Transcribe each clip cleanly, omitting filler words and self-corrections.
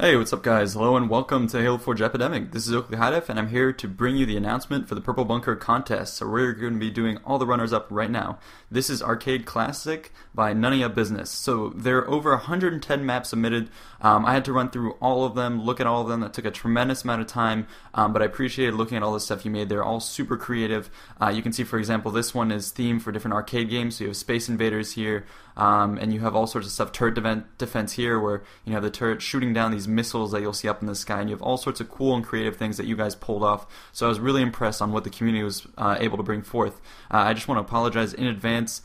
Hey, what's up guys? Hello and welcome to Halo Forge Epidemic. This is Oakley Hidef and I'm here to bring you the announcement for the Purple Bunker contest. So we're going to be doing all the runners up right now. This is Arcade Classic by None of Ya Business. So there are over 110 maps submitted. I had to run through all of them, look at all of them. That took a tremendous amount of time, but I appreciated looking at all the stuff you made. They're all super creative. You can see, for example, this one is themed for different arcade games. So you have Space Invaders here, and you have all sorts of stuff. Turret defense here, where you have the turret shooting down these missiles that you'll see up in the sky, and you have all sorts of cool and creative things that you guys pulled off. So I was really impressed on what the community was able to bring forth. I just want to apologize in advance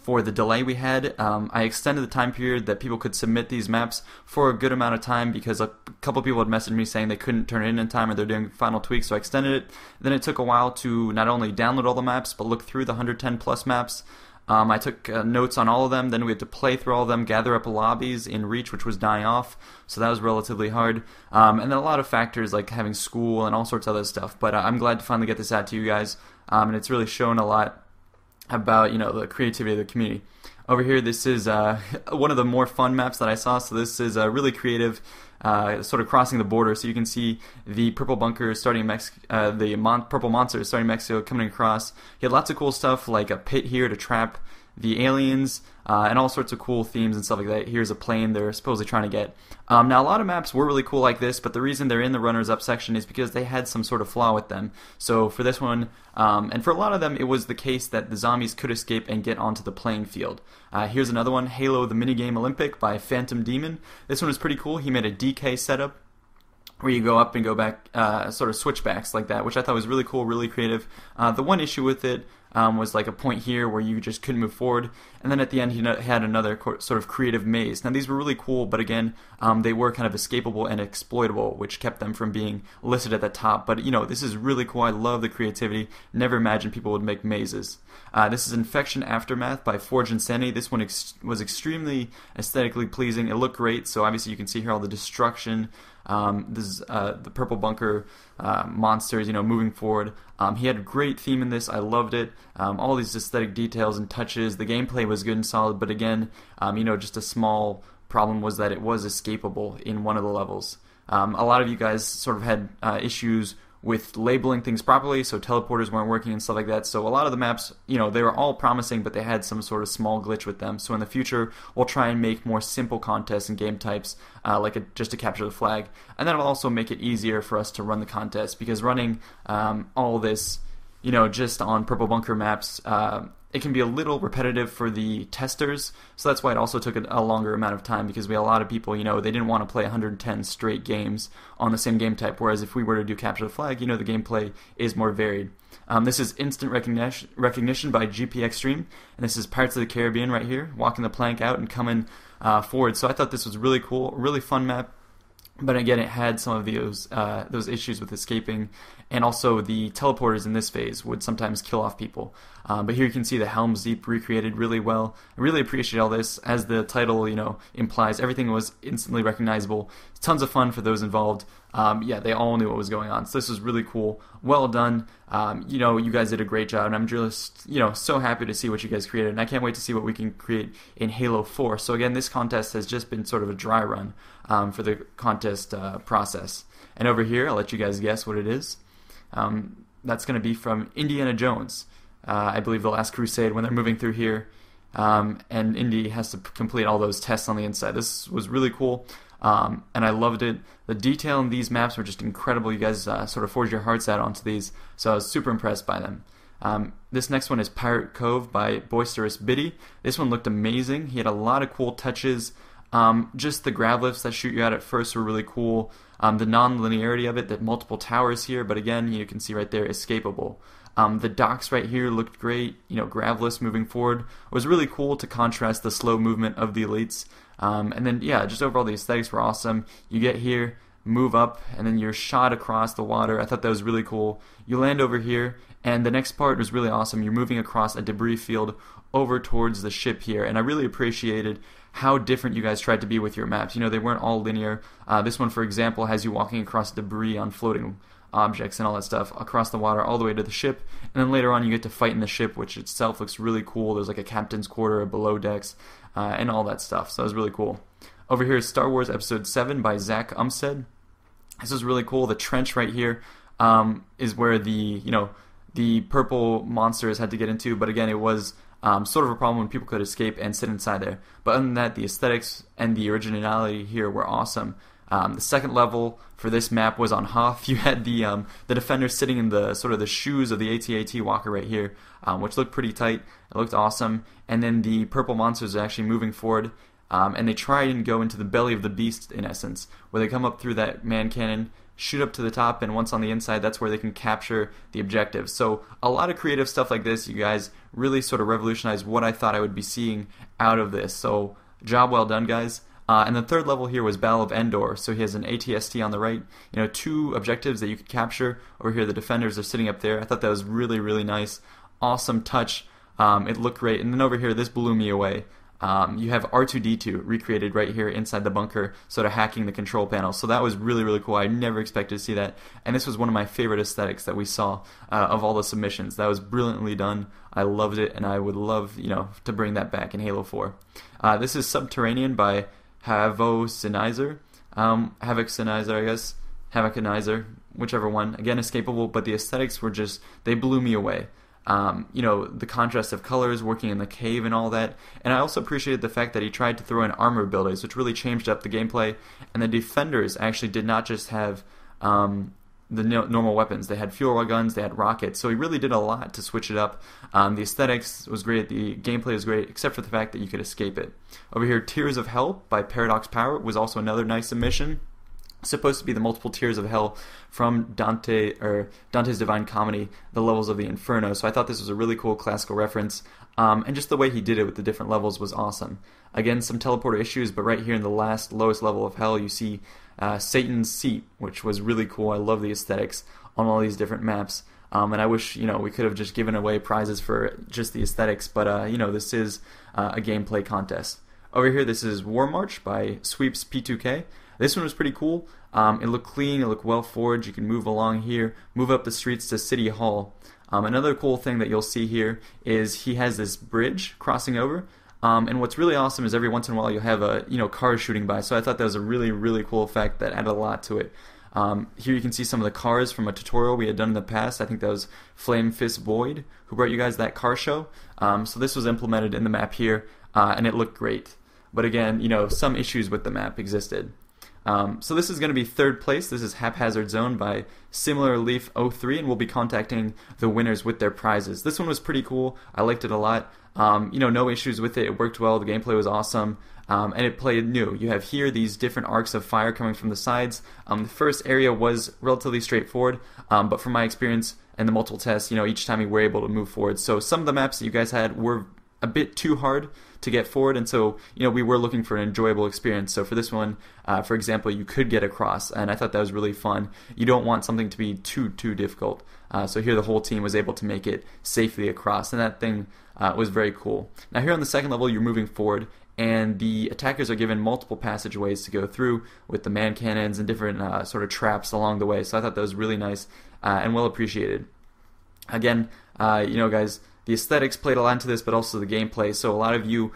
for the delay we had. I extended the time period that people could submit these maps for a good amount of time because a couple people had messaged me saying they couldn't turn it in time or they're doing final tweaks, so I extended it. Then it took a while to not only download all the maps but look through the 110 plus maps. I took notes on all of them, then we had to play through all of them, gather up lobbies in Reach, which was dying off, so that was relatively hard. And then a lot of factors like having school and all sorts of other stuff, but I'm glad to finally get this out to you guys, and it's really shown a lot about the creativity of the community. Over here, this is one of the more fun maps that I saw, so this is really creative, sort of crossing the border. So you can see the purple bunker starting in Mexico, purple monster starting in Mexico, coming across. He had lots of cool stuff like a pit here to trap the aliens, and all sorts of cool themes and stuff like that. Here's a plane they're supposedly trying to get. Now a lot of maps were really cool like this, but the reason they're in the runners up section is because they had some sort of flaw with them. So for this one, and for a lot of them, it was the case that the zombies could escape and get onto the playing field. Here's another one, Halo the Minigame Olympic by Phantom Demon. This one is pretty cool. He made a DK setup where you go up and go back, sort of switchbacks like that, which I thought was really cool, really creative. The one issue with it was like a point here where you just couldn't move forward, and then at the end he had another sort of creative maze. Now these were really cool, but again, they were kind of escapable and exploitable, which kept them from being listed at the top. But this is really cool. I love the creativity. Never imagined people would make mazes. This is Infection Aftermath by Forge Insanity. This one was extremely aesthetically pleasing. It looked great, so obviously you can see here all the destruction. This is the purple bunker monsters, moving forward. He had a great theme in this. I loved it. All these aesthetic details and touches. The gameplay was good and solid, but again, just a small problem was that it was escapable in one of the levels. A lot of you guys sort of had issues with labeling things properly, so teleporters weren't working and stuff like that. So a lot of the maps, they were all promising, but they had some sort of small glitch with them. So in the future, we'll try and make more simple contests and game types, just to capture the flag. And then it'll also make it easier for us to run the contest, because running all this, just on Purple Bunker maps, it can be a little repetitive for the testers, so that's why it also took a longer amount of time, because we had a lot of people, they didn't want to play 110 straight games on the same game type, whereas if we were to do Capture the Flag, the gameplay is more varied. This is Instant Recognition by GP Extreme, and this is Pirates of the Caribbean right here, walking the plank out and coming forward. So I thought this was really cool, really fun map. But again, it had some of those issues with escaping, and also the teleporters in this phase would sometimes kill off people. But here you can see the Helm's Deep recreated really well. I really appreciate all this. As the title, implies, everything was instantly recognizable. Tons of fun for those involved. They all knew what was going on. So this was really cool. Well done. You guys did a great job, and I'm just, so happy to see what you guys created. And I can't wait to see what we can create in Halo 4. So again, this contest has just been sort of a dry run for the contest process. And over here, I'll let you guys guess what it is. That's going to be from Indiana Jones. I believe The Last Crusade, when they're moving through here, and Indy has to complete all those tests on the inside. This was really cool, and I loved it. The detail in these maps were just incredible. You guys sort of forged your hearts out onto these, so I was super impressed by them. This next one is Pirate Cove by Boisterous Biddy. This one looked amazing. He had a lot of cool touches. Just the grav lifts that shoot you out at first were really cool. The non-linearity of it, that multiple towers here, but again, you can see right there, escapable. The docks right here looked great. Grav lifts moving forward. It was really cool to contrast the slow movement of the elites. And then, just overall the aesthetics were awesome. You get here, move up, and then you're shot across the water. I thought that was really cool. You land over here, and the next part was really awesome. You're moving across a debris field over towards the ship here, and I really appreciated how different you guys tried to be with your maps. They weren't all linear. This one, for example, has you walking across debris on floating objects and all that stuff across the water all the way to the ship, and then later on you get to fight in the ship, which itself looks really cool. There's like a captain's quarter, a below decks, and all that stuff, so it was really cool. Over here is Star Wars Episode 7 by ZACK UMSTEAD. This is really cool. The trench right here is where the purple monsters had to get into, but again, it was sort of a problem when people could escape and sit inside there. But other than that, the aesthetics and the originality here were awesome. The second level for this map was on Hoth. You had the defenders sitting in the sort of the shoes of the AT-AT walker right here, which looked pretty tight. It looked awesome. And then the purple monsters are actually moving forward, and they try and go into the belly of the beast in essence, where they come up through that man cannon, shoot up to the top, and once on the inside, that's where they can capture the objective. So a lot of creative stuff like this, you guys really sort of revolutionized what I thought I would be seeing out of this. So job well done, guys. And the third level here was Battle of Endor. So he has an AT-ST on the right, 2 objectives that you could capture. Over here, the defenders are sitting up there. I thought that was really, really nice. Awesome touch. It looked great. And then over here, this blew me away. You have R2-D2 recreated right here inside the bunker, sort of hacking the control panel. So that was really, really cool. I never expected to see that. And this was one of my favorite aesthetics that we saw of all the submissions. That was brilliantly done. I loved it, and I would love, to bring that back in Halo 4. This is Subterranean by HAPHAZARD. Havoc-Sinizer, I guess. Havoc-Sinizer, whichever one. Again, escapable, but the aesthetics were just, they blew me away. The contrast of colors, working in the cave and all that. And I also appreciated the fact that he tried to throw in armor builders, which really changed up the gameplay. And the defenders actually did not just have the normal weapons. They had fuel guns, they had rockets. So he really did a lot to switch it up. The aesthetics was great, the gameplay was great, except for the fact that you could escape it. Over here, Tears of Hell by Paradox Power was also another nice submission. Supposed to be the multiple tiers of hell from Dante's Divine Comedy, the levels of the Inferno. So I thought this was a really cool classical reference, and just the way he did it with the different levels was awesome. Again, some teleporter issues, but right here in the lowest level of hell, you see Satan's Seat, which was really cool. I love the aesthetics on all these different maps, and I wish we could have just given away prizes for just the aesthetics, but this is a gameplay contest. Over here, this is War March by Sweeps P2K. This one was pretty cool. It looked clean, it looked well forged. You can move along here, move up the streets to City Hall. Another cool thing that you'll see here is he has this bridge crossing over. And what's really awesome is every once in a while you'll have a cars shooting by. So I thought that was a really, really cool effect that added a lot to it. Here you can see some of the cars from a tutorial we had done in the past. I think that was Flame Fist Boyd who brought you guys that car show. So this was implemented in the map here, and it looked great. But again, some issues with the map existed. So this is going to be third place. This is Haphazard Zone by Similar Leaf 03, and we'll be contacting the winners with their prizes. This one was pretty cool. I liked it a lot. No issues with it. It worked well. The gameplay was awesome, and it played new. You have here these different arcs of fire coming from the sides. The first area was relatively straightforward, but from my experience and the multiple tests, each time we were able to move forward. So some of the maps that you guys had were a bit too hard to get forward, and so we were looking for an enjoyable experience. So for this one, for example, you could get across, and I thought that was really fun. You don't want something to be too difficult. So here the whole team was able to make it safely across, and that thing was very cool. Now here on the second level, you're moving forward, and the attackers are given multiple passageways to go through with the man cannons and different sort of traps along the way. So I thought that was really nice and well appreciated. Again, guys, the aesthetics played a lot into this, but also the gameplay. So a lot of you,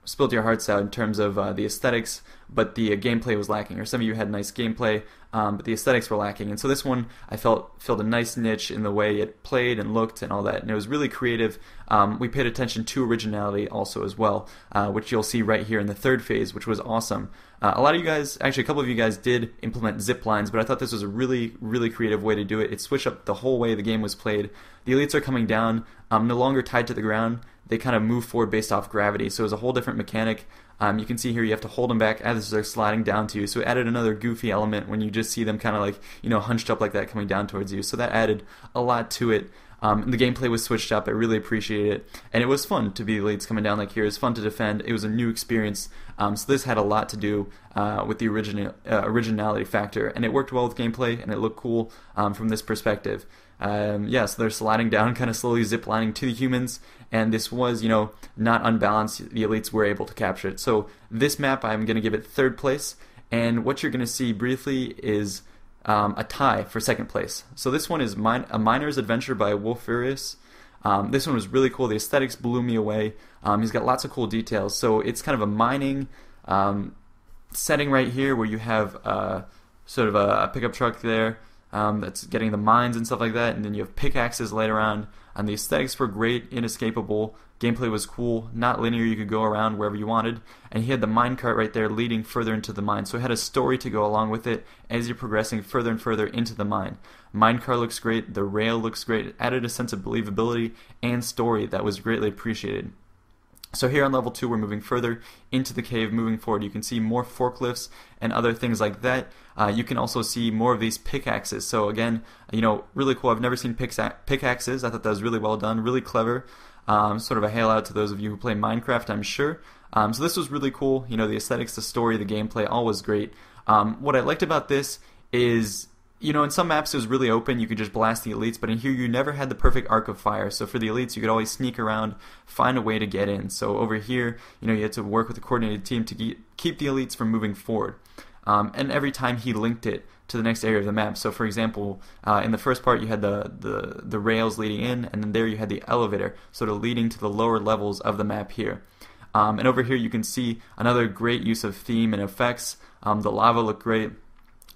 spilled your hearts out in terms of the aesthetics, but the gameplay was lacking. Or some of you had nice gameplay, but the aesthetics were lacking. And so this one, I felt filled a nice niche in the way it played and looked and all that. And it was really creative. We paid attention to originality also as well, which you'll see right here in the third phase, which was awesome. A lot of you guys, actually a couple of you guys did implement zip lines, but I thought this was a really, really creative way to do it. It switched up the whole way the game was played. The elites are coming down, no longer tied to the ground. They kind of move forward based off gravity, so it was a whole different mechanic. You can see here you have to hold them back as they're sliding down to you, so it added another goofy element when you just see them kind of like, hunched up like that coming down towards you. So that added a lot to it. The gameplay was switched up. I really appreciated it, and it was fun to be the elites coming down like here. It was fun to defend. It was a new experience. So this had a lot to do with the originality factor, and it worked well with gameplay, and it looked cool from this perspective. So they're sliding down, kind of slowly zip-lining to the humans, and this was, not unbalanced. The elites were able to capture it. So this map, I'm going to give it third place, and what you're going to see briefly is a tie for second place. So this one is A Miner's Adventure by Wolferious. This one was really cool. The aesthetics blew me away. He's got lots of cool details. So it's kind of a mining setting right here where you have sort of a pickup truck there that's getting the mines and stuff like that, and then you have pickaxes laid around. And the aesthetics were great, inescapable. Gameplay was cool, not linear, you could go around wherever you wanted. And he had the minecart right there leading further into the mine. So it had a story to go along with it as you're progressing further and further into the mine. Minecart looks great, the rail looks great. It added a sense of believability and story that was greatly appreciated. So here on level 2 we're moving further into the cave, moving forward. You can see more forklifts and other things like that. You can also see more of these pickaxes. So again, really cool. I've never seen pickaxes. I thought that was really well done, really clever. Sort of a hail out to those of you who play Minecraft, I'm sure. So this was really cool. The aesthetics, the story, the gameplay, all was great. What I liked about this is, in some maps it was really open, you could just blast the elites, but in here you never had the perfect arc of fire. So for the elites, you could always sneak around, find a way to get in. So over here, you had to work with a coordinated team to keep the elites from moving forward. And every time he linked it to the next area of the map. So for example, in the first part you had the rails leading in, and then there you had the elevator sort of leading to the lower levels of the map here. And over here you can see another great use of theme and effects. The lava looked great.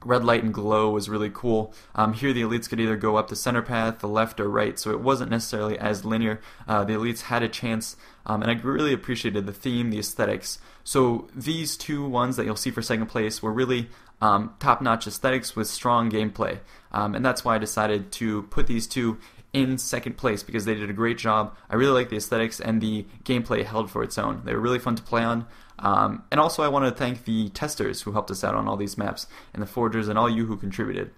Red light and glow was really cool. Here the elites could either go up the center path, the left, or right, so it wasn't necessarily as linear. The elites had a chance, and I really appreciated the theme, the aesthetics. So these two ones that you'll see for second place were really top-notch aesthetics with strong gameplay, and that's why I decided to put these two in second place, because they did a great job. I really like the aesthetics, and the gameplay held for its own. They were really fun to play on. And also I want to thank the testers who helped us out on all these maps, and the forgers, and all you who contributed.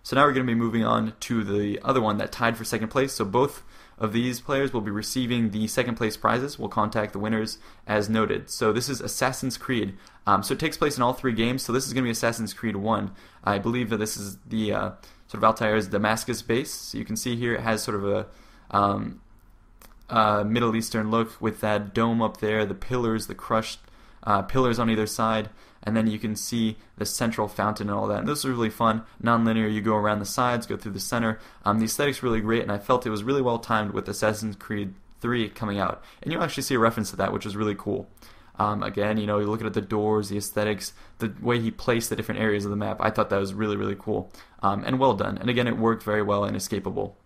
So now we're going to be moving on to the other one that tied for second place. So both of these players will be receiving the second place prizes. We'll contact the winners as noted. So this is Assassin's Creed. So it takes place in all 3 games. So this is going to be Assassin's Creed 1. I believe that this is the sort of Altair's Damascus base. So you can see here it has sort of a Middle Eastern look with that dome up there, the pillars, the crushed pillars on either side, and then you can see the central fountain and all that. And this was really fun, non-linear. You go around the sides, go through the center. The aesthetics really great, and I felt it was really well timed with Assassin's Creed 3 coming out. And you'll actually see a reference to that, which is really cool. Again, you're looking at the doors, the aesthetics, the way he placed the different areas of the map. I thought that was really, really cool, and well done. And again, it worked very well, inescapable.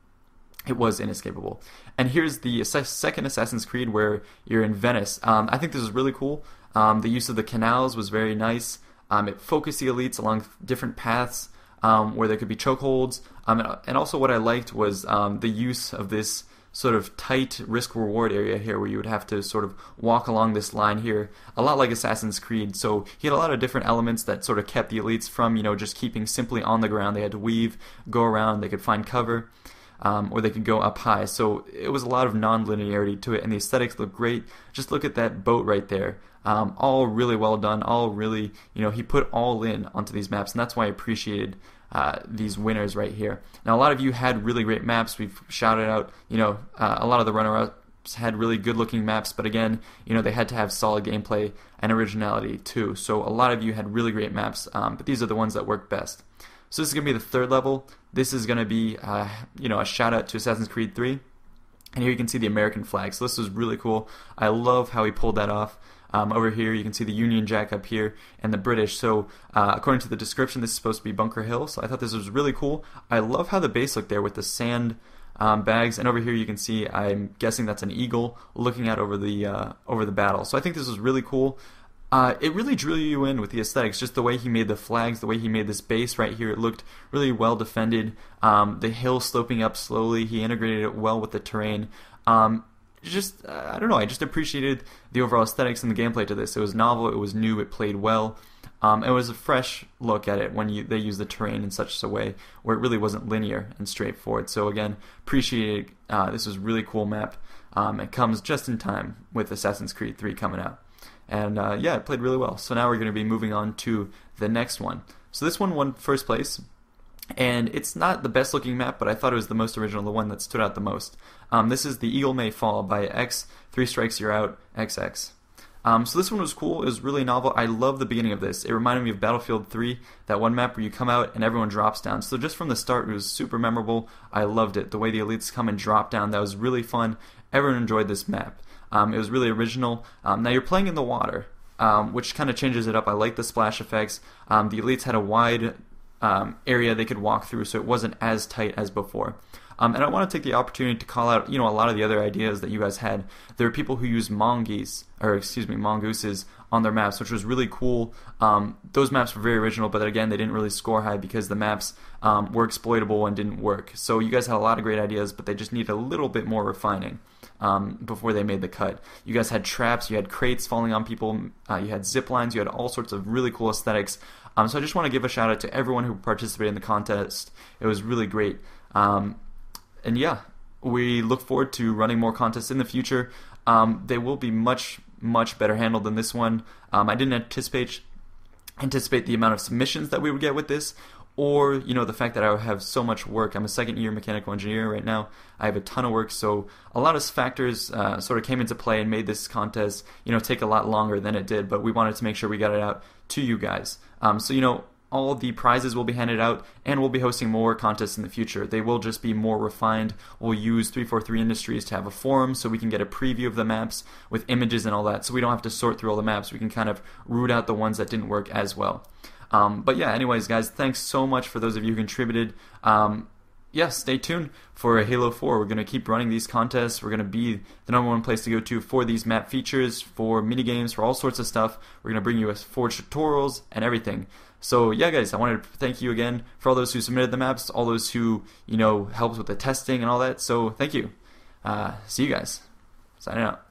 It was inescapable. And here's the second Assassin's Creed where you're in Venice. I think this is really cool. The use of the canals was very nice. It focused the elites along different paths where there could be chokeholds. And also what I liked was the use of this sort of tight risk-reward area here where you would have to sort of walk along this line here, a lot like Assassin's Creed. So he had a lot of different elements that sort of kept the elites from, just keeping simply on the ground. They had to weave, go around, they could find cover. Or they could go up high. So it was a lot of non-linearity to it, and the aesthetics look great. Just look at that boat right there. All really well done, all really, he put all in onto these maps, and that's why I appreciated these winners right here. Now, a lot of you had really great maps. We've shouted out, a lot of the runner-ups had really good-looking maps, but again, they had to have solid gameplay and originality too. So a lot of you had really great maps, but these are the ones that work best. So this is going to be the third level. This is going to be, a shout out to Assassin's Creed 3. And here you can see the American flag. So this was really cool. I love how he pulled that off. Over here you can see the Union Jack up here and the British. So according to the description, this is supposed to be Bunker Hill. So I thought this was really cool. I love how the base looked there with the sand bags. And over here you can see, I'm guessing that's an eagle looking out over the battle. So I think this was really cool. It really drew you in with the aesthetics, just the way he made the flags, the way he made this base right here. It looked really well defended. The hill sloping up slowly. He integrated it well with the terrain. I don't know, I just appreciated the overall aesthetics and the gameplay to this. It was novel, it was new, it played well. It was a fresh look at it when they used the terrain in such a way where it really wasn't linear and straightforward. So again, appreciated. This was a really cool map. It comes just in time with Assassin's Creed 3 coming out. And yeah, it played really well. So now we're going to be moving on to the next one. So this one won first place. And it's not the best looking map, but I thought it was the most original, the one that stood out the most. This is The Eagle May Fall by X, 3 Strikes You're Out, XX. So this one was cool. It was really novel. I love the beginning of this. It reminded me of Battlefield 3, that one map where you come out and everyone drops down. So just from the start, it was super memorable. I loved it. The way the elites come and drop down, that was really fun. Everyone enjoyed this map. It was really original. Now you're playing in the water. which kind of changes it up. I like the splash effects. The elites had a wide area they could walk through, so it wasn't as tight as before. And I want to take the opportunity to call out, a lot of the other ideas that you guys had. There are people who use mongooses on their maps, which was really cool. Those maps were very original, but again, they didn't really score high because the maps were exploitable and didn't work. So you guys had a lot of great ideas, but they just need a little bit more refining before they made the cut. You guys had traps, you had crates falling on people, you had zip lines, you had all sorts of really cool aesthetics. So I just want to give a shout out to everyone who participated in the contest. It was really great. And yeah, we look forward to running more contests in the future. They will be much better handled than this one. I didn't anticipate the amount of submissions that we would get with this, or the fact that I would have so much work. I'm a second-year mechanical engineer right now. I have a ton of work, so a lot of factors sort of came into play and made this contest take a lot longer than it did. But we wanted to make sure we got it out to you guys. So all the prizes will be handed out, and we'll be hosting more contests in the future. They will just be more refined. We'll use 343 Industries to have a forum so we can get a preview of the maps with images and all that, so we don't have to sort through all the maps. We can kind of root out the ones that didn't work as well. But yeah, anyways, guys, thanks so much for those of you who contributed. Yeah, stay tuned for Halo 4. We're going to keep running these contests. We're going to be the #1 place to go to for these map features, for minigames, for all sorts of stuff. We're going to bring you Forge tutorials and everything. So yeah, guys, I wanted to thank you again for all those who submitted the maps, all those who, helped with the testing and all that. So thank you. See you guys. Signing out.